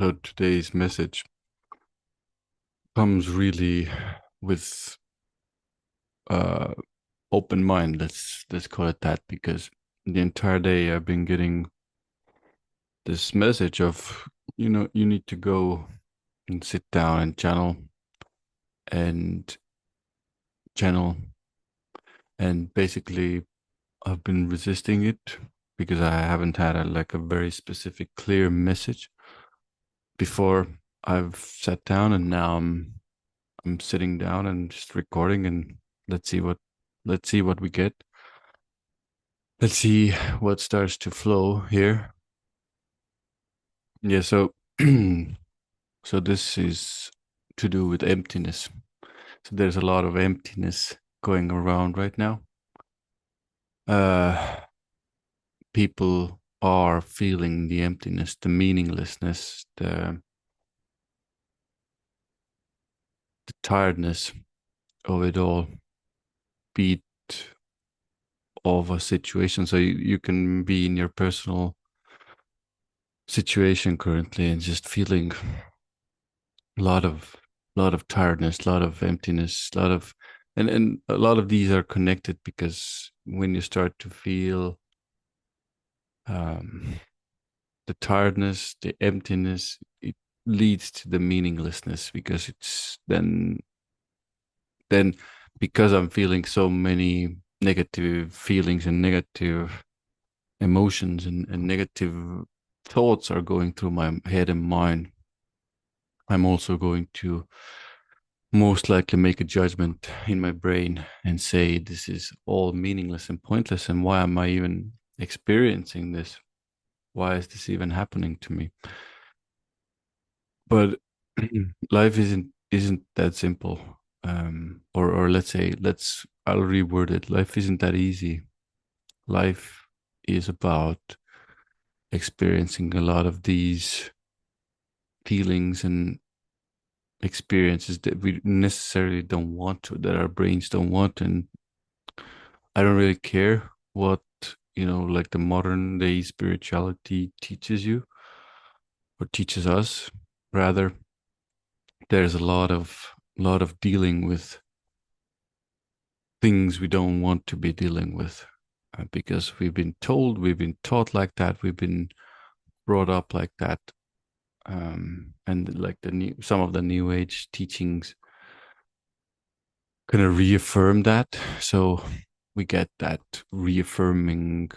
So today's message comes really with uh open mind. Let's call it that, because the entire day I've been getting this message of, you need to go and sit down and and channel and basically I've been resisting it because I haven't had a very specific clear message before I've sat down, and now I'm sitting down and just recording, and let's see what let's see what we get. Let's see what starts to flow here. Yeah, so so this is to do with emptiness. So there's a lot of emptiness going around right now. Uh People are feeling the emptiness, the meaninglessness, the tiredness of it all, beat of a situation. So you can be in your personal situation currently and just feeling a lot of tiredness, a lot of emptiness, a lot of and a lot of these are connected, because when you start to feel um, the tiredness, the emptiness, it leads to the meaninglessness, because it's then because I'm feeling so many negative feelings and negative emotions and negative thoughts are going through my head and mind. I'm also going to most likely make a judgment in my brain and say this is all meaningless and pointless, and why am I even experiencing this? Why is this even happening to me? But life isn't that simple. Or let's say, I'll reword it. Life isn't that easy. Life is about experiencing a lot of these feelings and experiences that we necessarily don't want to, that our brains don't want. And I don't really care what, like the modern day spirituality teaches you or teaches us. Rather, there's a lot of dealing with things we don't want to be dealing with, because we've been taught like that, we've been brought up like that, and like some of the new age teachings kind of reaffirm that. So we get that reaffirming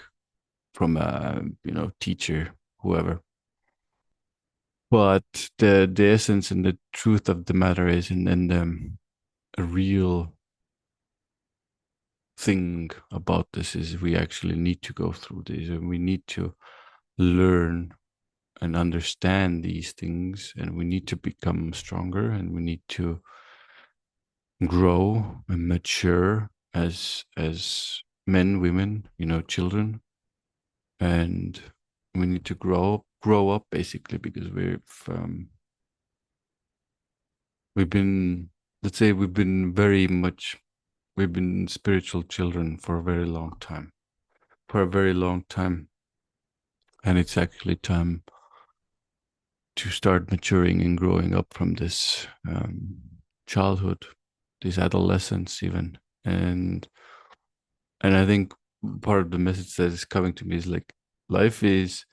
from a teacher, whoever. But the essence and the truth of the matter is, and a real thing about this is, we actually need to go through this, and we need to learn and understand these things, and we need to become stronger, and we need to grow and mature as men, women, children. And we need to grow up basically, because we've been, let's say, we've been spiritual children for a very long time, for a very long time. And it's actually time to start maturing and growing up from this childhood, this adolescence even. And I think part of the message that is coming to me is like, life is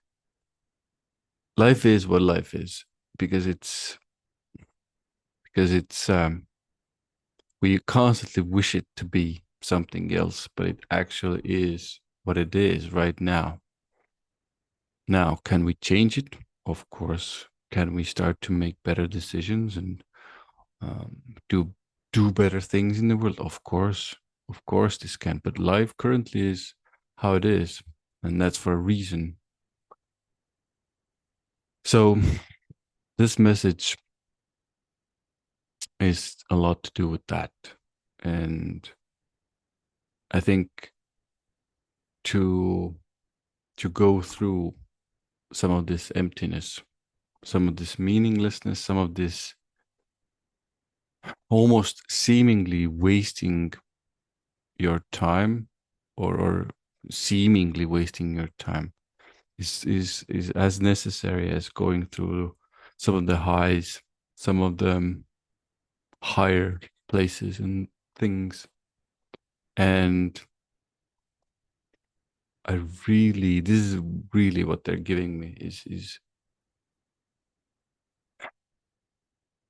life is what life is, because it's we constantly wish it to be something else, but it actually is what it is right now. Now, can we change it? Of course. Can we start to make better decisions and um, do better things in the world? Of course, this can. But life currently is how it is, and that's for a reason. So this message is a lot to do with that, and I think to to go through some of this emptiness, some of this meaninglessness, some of this almost seemingly wasting your time, or seemingly wasting your time, is as necessary as going through some of the highs, some of the higher places and things. And I really, this is really what they're giving me is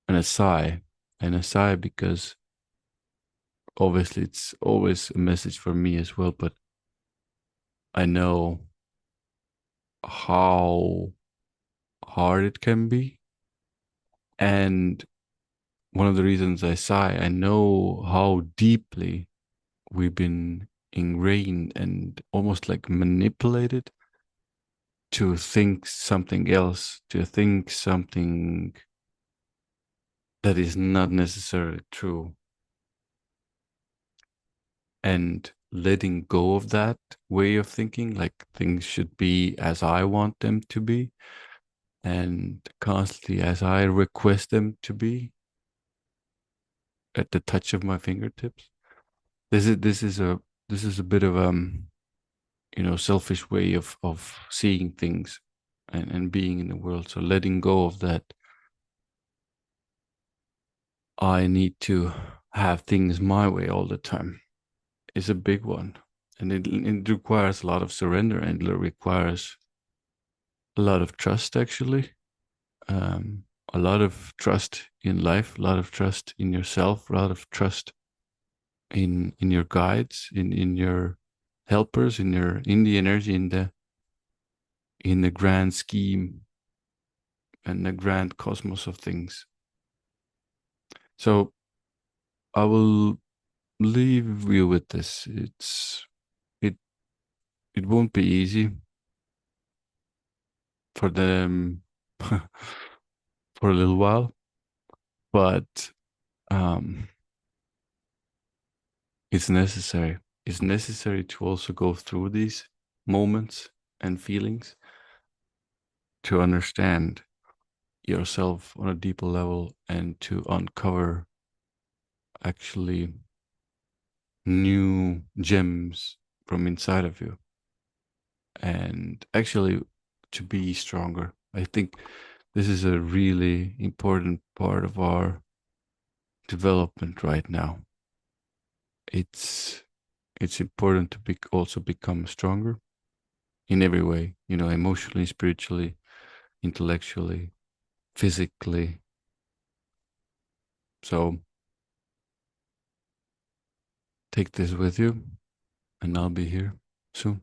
an aside because obviously it's always a message for me as well, but I know how hard it can be. And one of the reasons I sigh, I know how deeply we've been ingrained and almost like manipulated to think something else, to think something that is not necessarily true. And letting go of that way of thinking, like things should be as I want them to be, and constantly as I request them to be at the touch of my fingertips. This is a bit of selfish way of seeing things and being in the world. So letting go of that, I need to have things my way all the time is a big one. And it requires a lot of surrender and it requires a lot of trust, actually. Um, a lot of trust in life, a lot of trust in yourself, a lot of trust in your guides, in your helpers, in the energy, in the grand scheme and the grand cosmos of things. So I will leave you with this. It it won't be easy for them for a little while, but um, it's necessary. It's necessary to also go through these moments and feelings to understand yourself on a deeper level and to uncover actually new gems from inside of you and actually to be stronger. I think this is a really important part of our development right now. It's it's important to also become stronger in every way, emotionally, spiritually, intellectually, physically. So take this with you, and I'll be here soon.